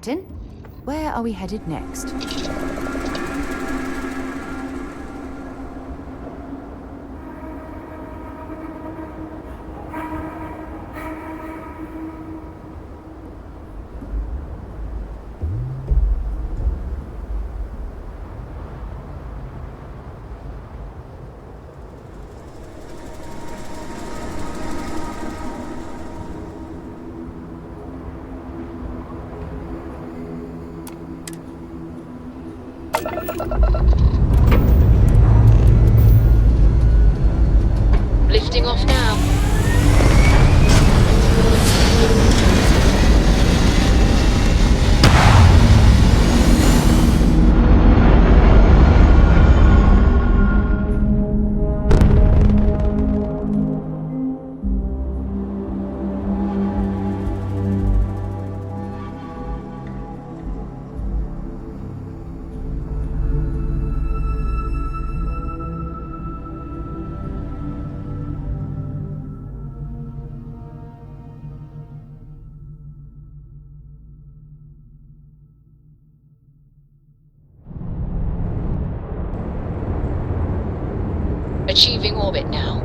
Captain. Where are we headed next? Lifting off now. Achieving orbit now.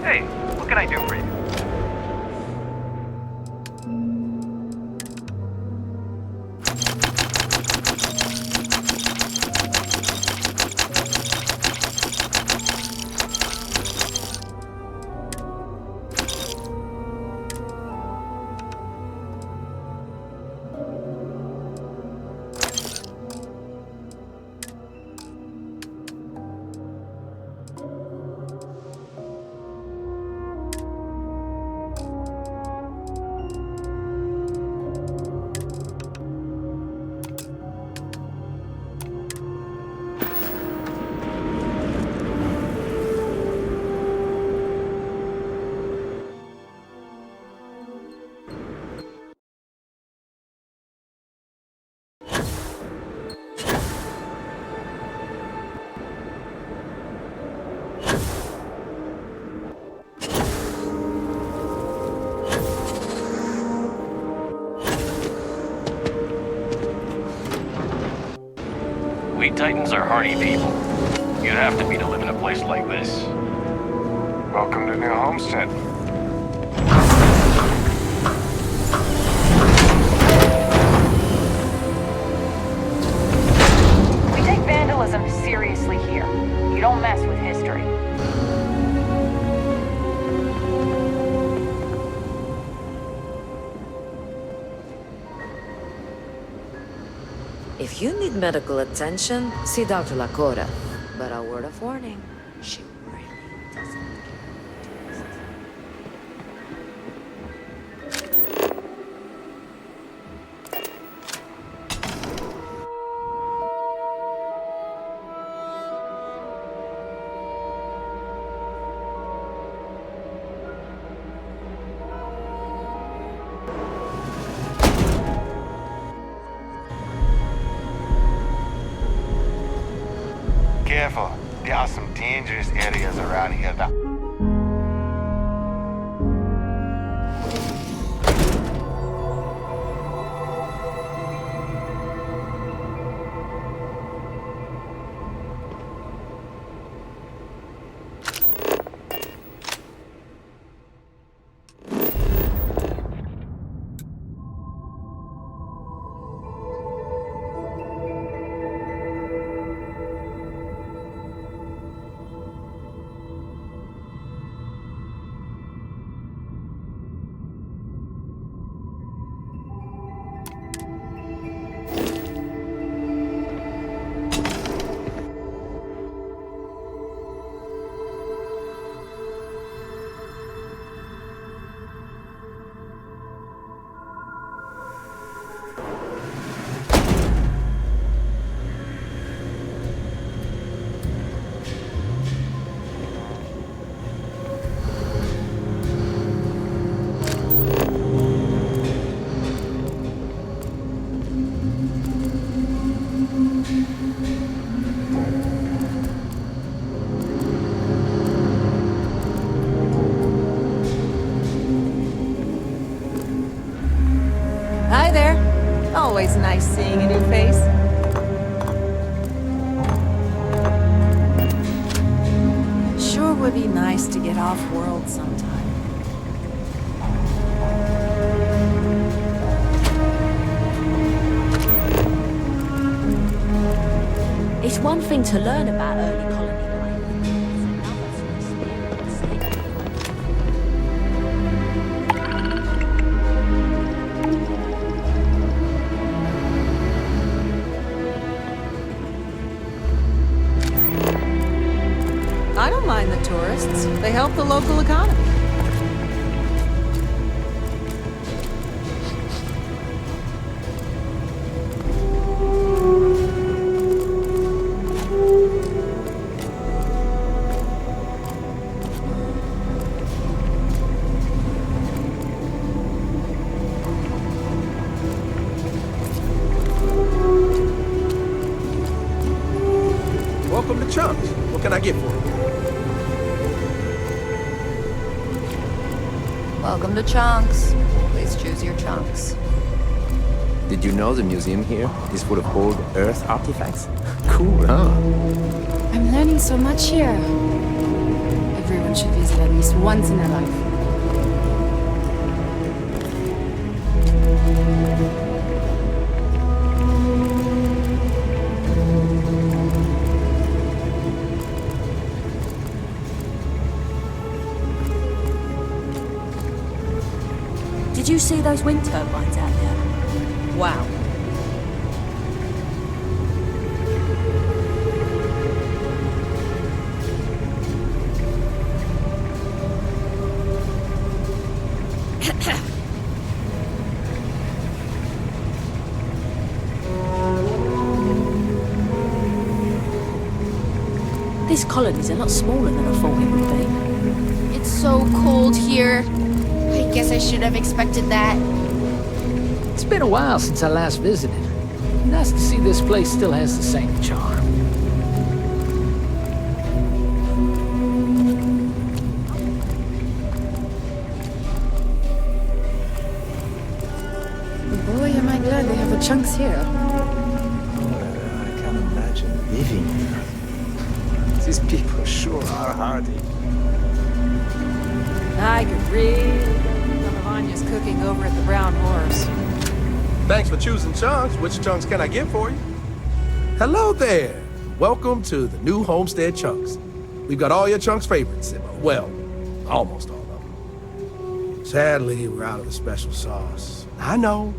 Hey, what can I do for you? We Titans are hardy people. You'd have to be to live in a place like this. Welcome to New Homestead. If you need medical attention, see Dr. Lakota. But a word of warning, she really doesn't. Careful. There are some dangerous areas around here that... Hi there. Always nice seeing a new face. Sure would be nice to get off-world sometime. It's one thing to learn about early colony life. It's another to experience it. I don't mind the tourists. They help the local economy. Welcome to Chunks. What can I get for you? Welcome to Chunks. Please choose your chunks. Did you know the museum here is full of old Earth artifacts? Cool, huh? I'm learning so much here. Everyone should visit at least once in their life. Did you see those wind turbines out there? Wow. This colony's a lot smaller than I thought it would be. It's so cold here. I guess I should have expected that. It's been a while since I last visited. Nice to see this place still has the same charm. Boy, am I glad they have the chunks here. I can't imagine living here. These people sure are hardy. I could really go on Lavanya's cooking over at the Brown Horse. Thanks for choosing Chunks. Which chunks can I get for you? Hello there. Welcome to the new Homestead Chunks. We've got all your Chunks' favorites. Well, almost all of them. Sadly, we're out of the special sauce. I know.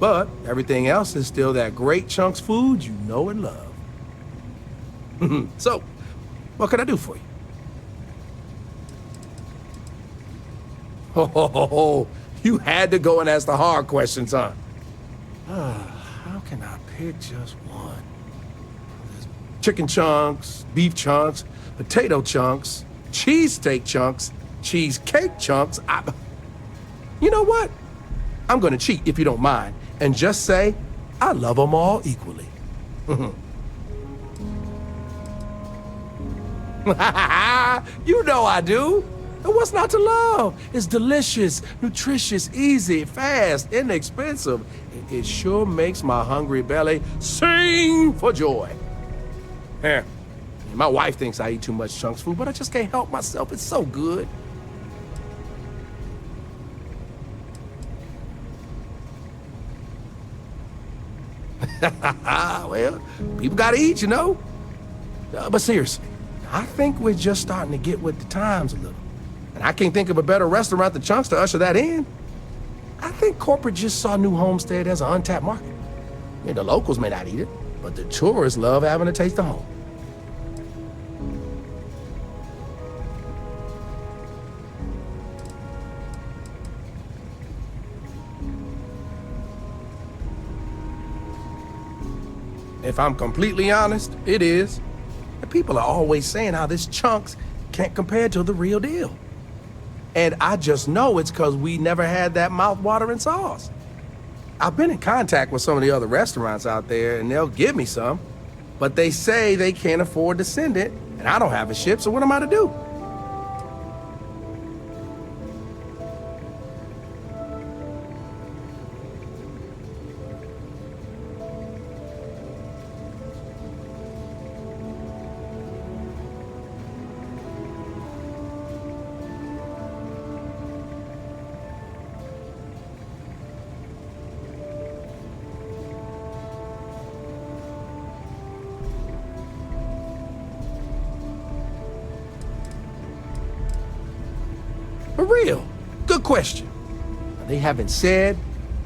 But everything else is still that great chunks food you know and love. So, what can I do for you? Oh, you had to go and ask the hard questions, huh? How can I pick just one? There's chicken chunks, beef chunks, potato chunks, cheesesteak chunks, cheesecake chunks. You know what? I'm gonna cheat if you don't mind, and just say I love them all equally. You know I do. And what's not to love? It's delicious, nutritious, easy, fast, inexpensive. It sure makes my hungry belly sing for joy. Yeah. My wife thinks I eat too much chunks food, but I just can't help myself. It's so good. Well, people gotta eat, you know? But seriously, I think we're just starting to get with the times a little. And I can't think of a better restaurant than Chunks to usher that in. I think corporate just saw New Homestead as an untapped market. Yeah, the locals may not eat it, but the tourists love having a taste of home. If I'm completely honest, it is. And people are always saying how this Chunks can't compare to the real deal. And I just know it's because we never had that mouth-watering sauce. I've been in contact with some of the other restaurants out there, and they'll give me some, but they say they can't afford to send it, and I don't have a ship, so what am I to do? For real, good question. They haven't said,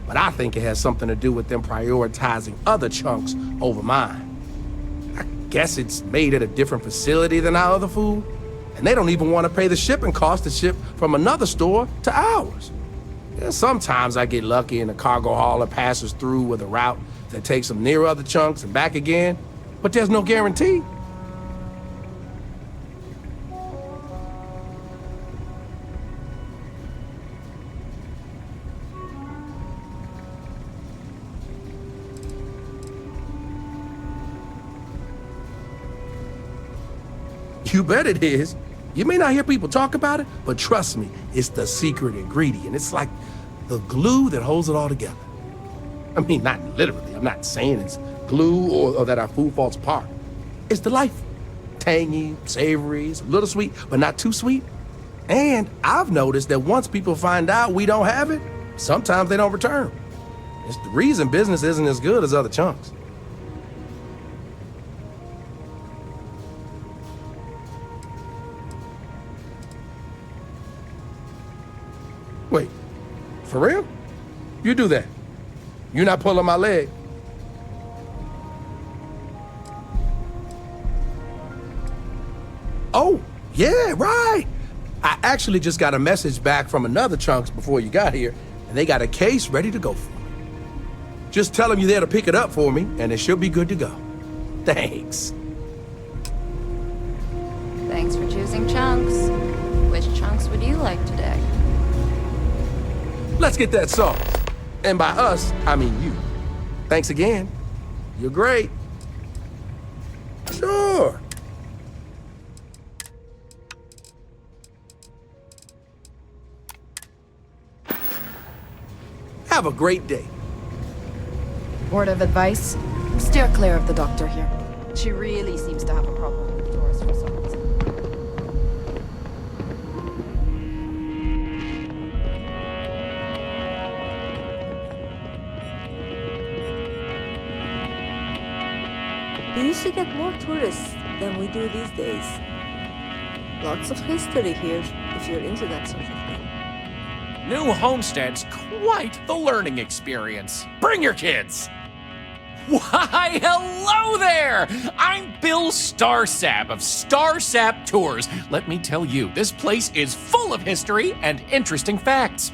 but I think it has something to do with them prioritizing other chunks over mine. I guess it's made at a different facility than our other food, and they don't even want to pay the shipping cost to ship from another store to ours. Yeah, sometimes I get lucky and a cargo hauler passes through with a route that takes them near other chunks and back again, but there's no guarantee. You bet it is. You may not hear people talk about it, but trust me, it's the secret ingredient. It's like the glue that holds it all together. I mean, not literally. I'm not saying it's glue or that our food falls apart. It's delightful. Tangy, savory, it's a little sweet, but not too sweet. And I've noticed that once people find out we don't have it, sometimes they don't return. It's the reason business isn't as good as other chunks. Wait, for real? You do that. You're not pulling my leg. Oh, yeah, right. I actually just got a message back from another Chunks before you got here, and they got a case ready to go for me. Just tell them you're there to pick it up for me, and it should be good to go. Thanks. Thanks for choosing Chunks. Which Chunks would you like today? Let's get that sauce. And by us, I mean you. Thanks again. You're great. Sure. Have a great day. Word of advice? Steer clear of the doctor here. She really seems to have a problem with doors for some reason. We used to get more tourists than we do these days. Lots of history here, if you're into that sort of thing. New Homestead's quite the learning experience. Bring your kids! Why, hello there! I'm Bill Starsap of Starsap Tours. Let me tell you, this place is full of history and interesting facts.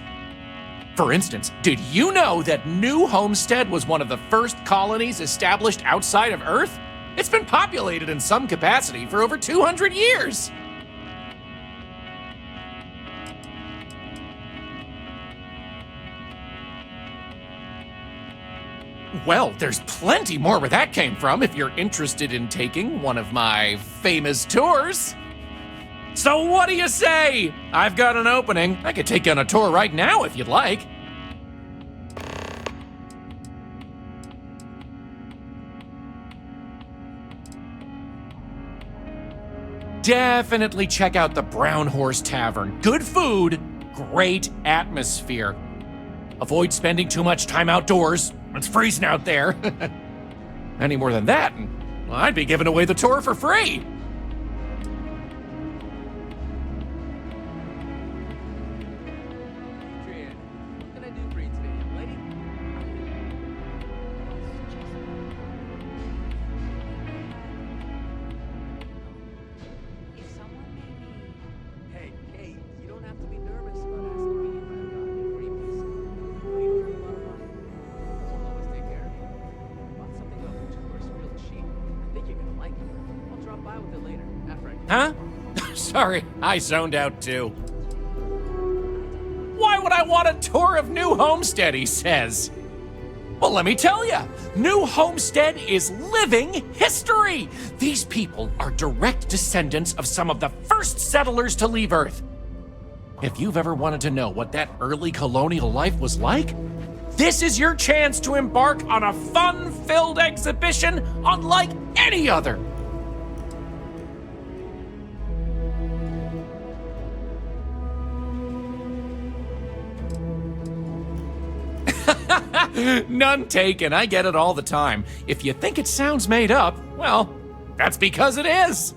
For instance, did you know that New Homestead was one of the first colonies established outside of Earth? It's been populated in some capacity for over 200 years. Well, there's plenty more where that came from if you're interested in taking one of my famous tours. So what do you say? I've got an opening. I could take you on a tour right now if you'd like. Definitely check out the Brown Horse Tavern. Good food, great atmosphere. Avoid spending too much time outdoors. It's freezing out there. Any more than that, and I'd be giving away the tour for free. What can I do for you today, young lady? Hey, Kate, you don't have to be nervous about asking me if I've got any freebies. You don't have a lot of money. I'll always take care of you. I bought something off the tours real cheap. I think you're gonna like it. I'll drop by with it later, after I... Huh? Sorry, I zoned out too. Why would I want a tour of New Homestead, he says. Well, let me tell you, New Homestead is living history. These people are direct descendants of some of the first settlers to leave Earth. If you've ever wanted to know what that early colonial life was like, this is your chance to embark on a fun-filled exhibition unlike any other. None taken. I get it all the time. If you think it sounds made up, well, that's because it is.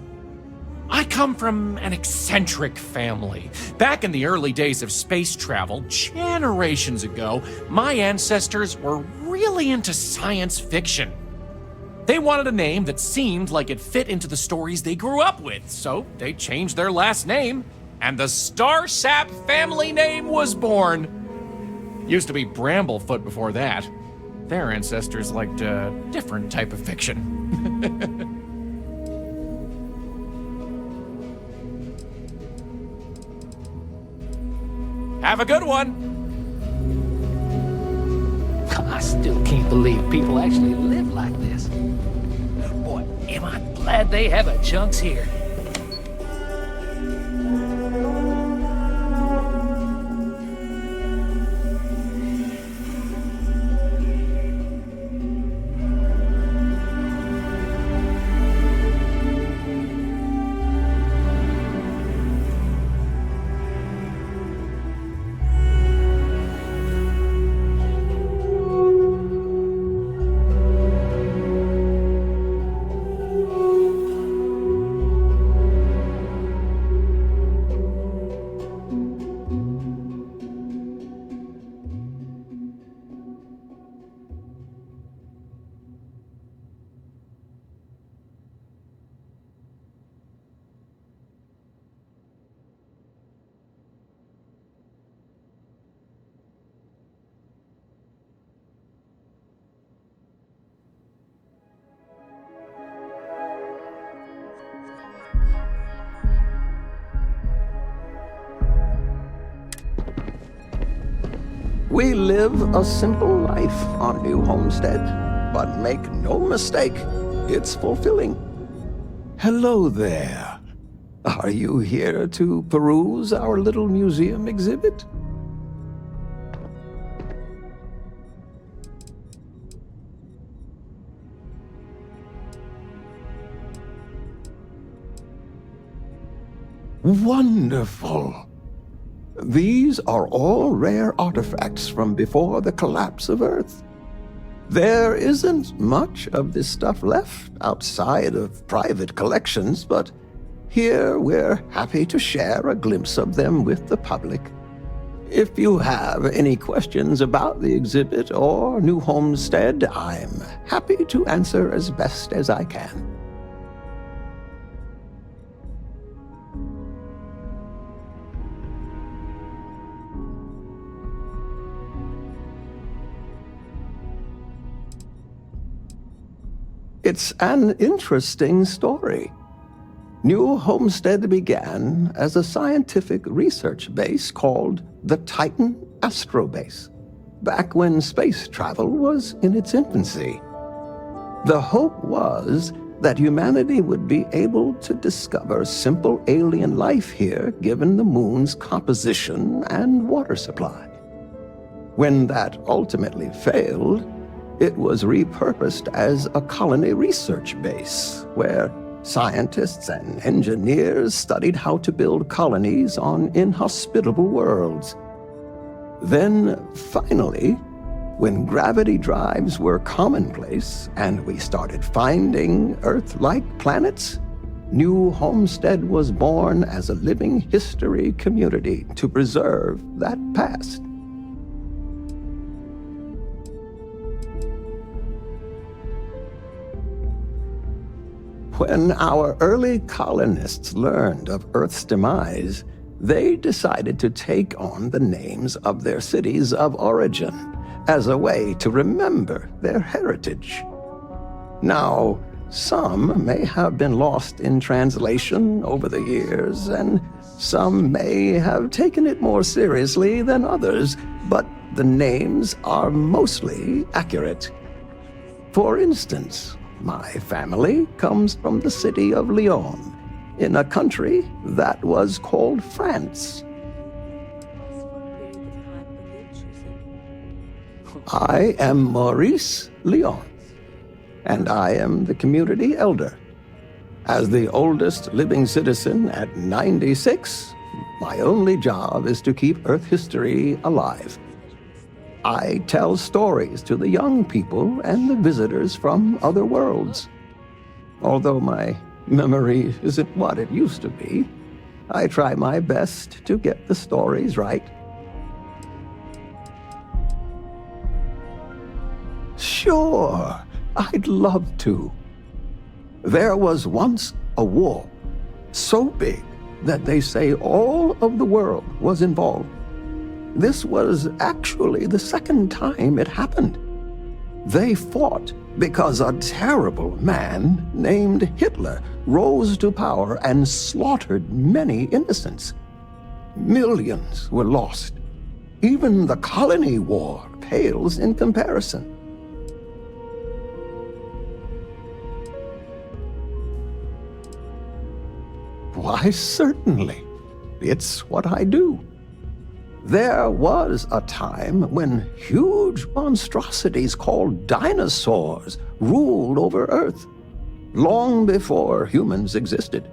I come from an eccentric family. Back in the early days of space travel, generations ago, my ancestors were really into science fiction. They wanted a name that seemed like it fit into the stories they grew up with, so they changed their last name, and the Starsap family name was born. Used to be Bramblefoot before that. Their ancestors liked a different type of fiction. Have a good one! I still can't believe people actually live like this. Boy, am I glad they have a chunks here. We live a simple life on New Homestead, but make no mistake, it's fulfilling. Hello there. Are you here to peruse our little museum exhibit? Wonderful. These are all rare artifacts from before the collapse of Earth. There isn't much of this stuff left outside of private collections, but here we're happy to share a glimpse of them with the public. If you have any questions about the exhibit or New Homestead, I'm happy to answer as best as I can. It's an interesting story. New Homestead began as a scientific research base called the Titan Astrobase, back when space travel was in its infancy. The hope was that humanity would be able to discover simple alien life here given the moon's composition and water supply. When that ultimately failed, it was repurposed as a colony research base, where scientists and engineers studied how to build colonies on inhospitable worlds. Then, finally, when gravity drives were commonplace and we started finding Earth-like planets, New Homestead was born as a living history community to preserve that past. When our early colonists learned of Earth's demise, they decided to take on the names of their cities of origin as a way to remember their heritage. Now, some may have been lost in translation over the years, and some may have taken it more seriously than others, but the names are mostly accurate. For instance, my family comes from the city of Lyon, in a country that was called France. I am Maurice Lyon, and I am the community elder. As the oldest living citizen at 96, my only job is to keep Earth history alive. I tell stories to the young people and the visitors from other worlds. Although my memory isn't what it used to be, I try my best to get the stories right. Sure, I'd love to. There was once a war so big that they say all of the world was involved. This was actually the second time it happened. They fought because a terrible man named Hitler rose to power and slaughtered many innocents. Millions were lost. Even the colony war pales in comparison. Why, certainly. It's what I do. There was a time when huge monstrosities called dinosaurs ruled over Earth, long before humans existed.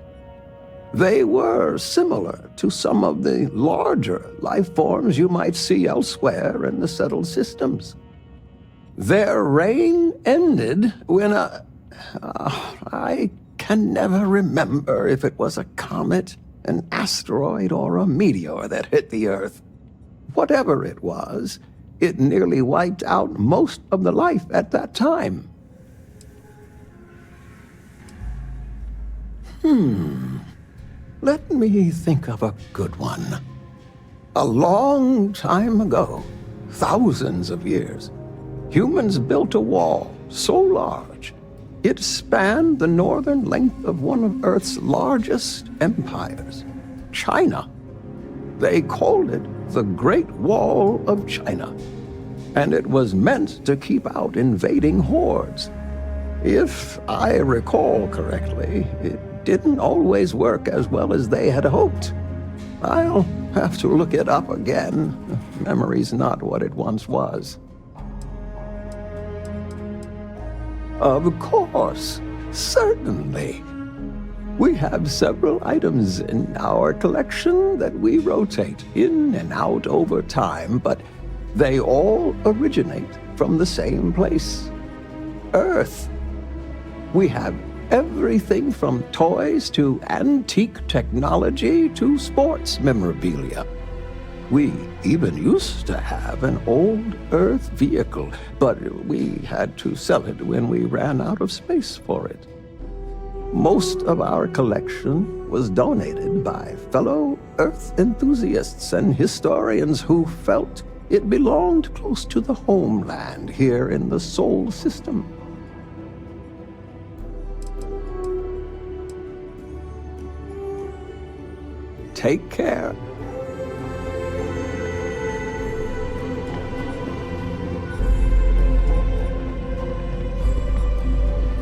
They were similar to some of the larger life forms you might see elsewhere in the settled systems. Their reign ended when I can never remember if it was a comet, an asteroid, or a meteor that hit the Earth. Whatever it was, it nearly wiped out most of the life at that time. Let me think of a good one. A long time ago, thousands of years, humans built a wall so large it spanned the northern length of one of Earth's largest empires, China. They called it the Great Wall of China, and it was meant to keep out invading hordes. If I recall correctly, it didn't always work as well as they had hoped. I'll have to look it up again. Memory's not what it once was. Of course, certainly. We have several items in our collection that we rotate in and out over time, but they all originate from the same place, Earth. We have everything from toys to antique technology to sports memorabilia. We even used to have an old Earth vehicle, but we had to sell it when we ran out of space for it. Most of our collection was donated by fellow Earth enthusiasts and historians who felt it belonged close to the homeland here in the Sol system. Take care.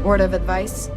Word of advice?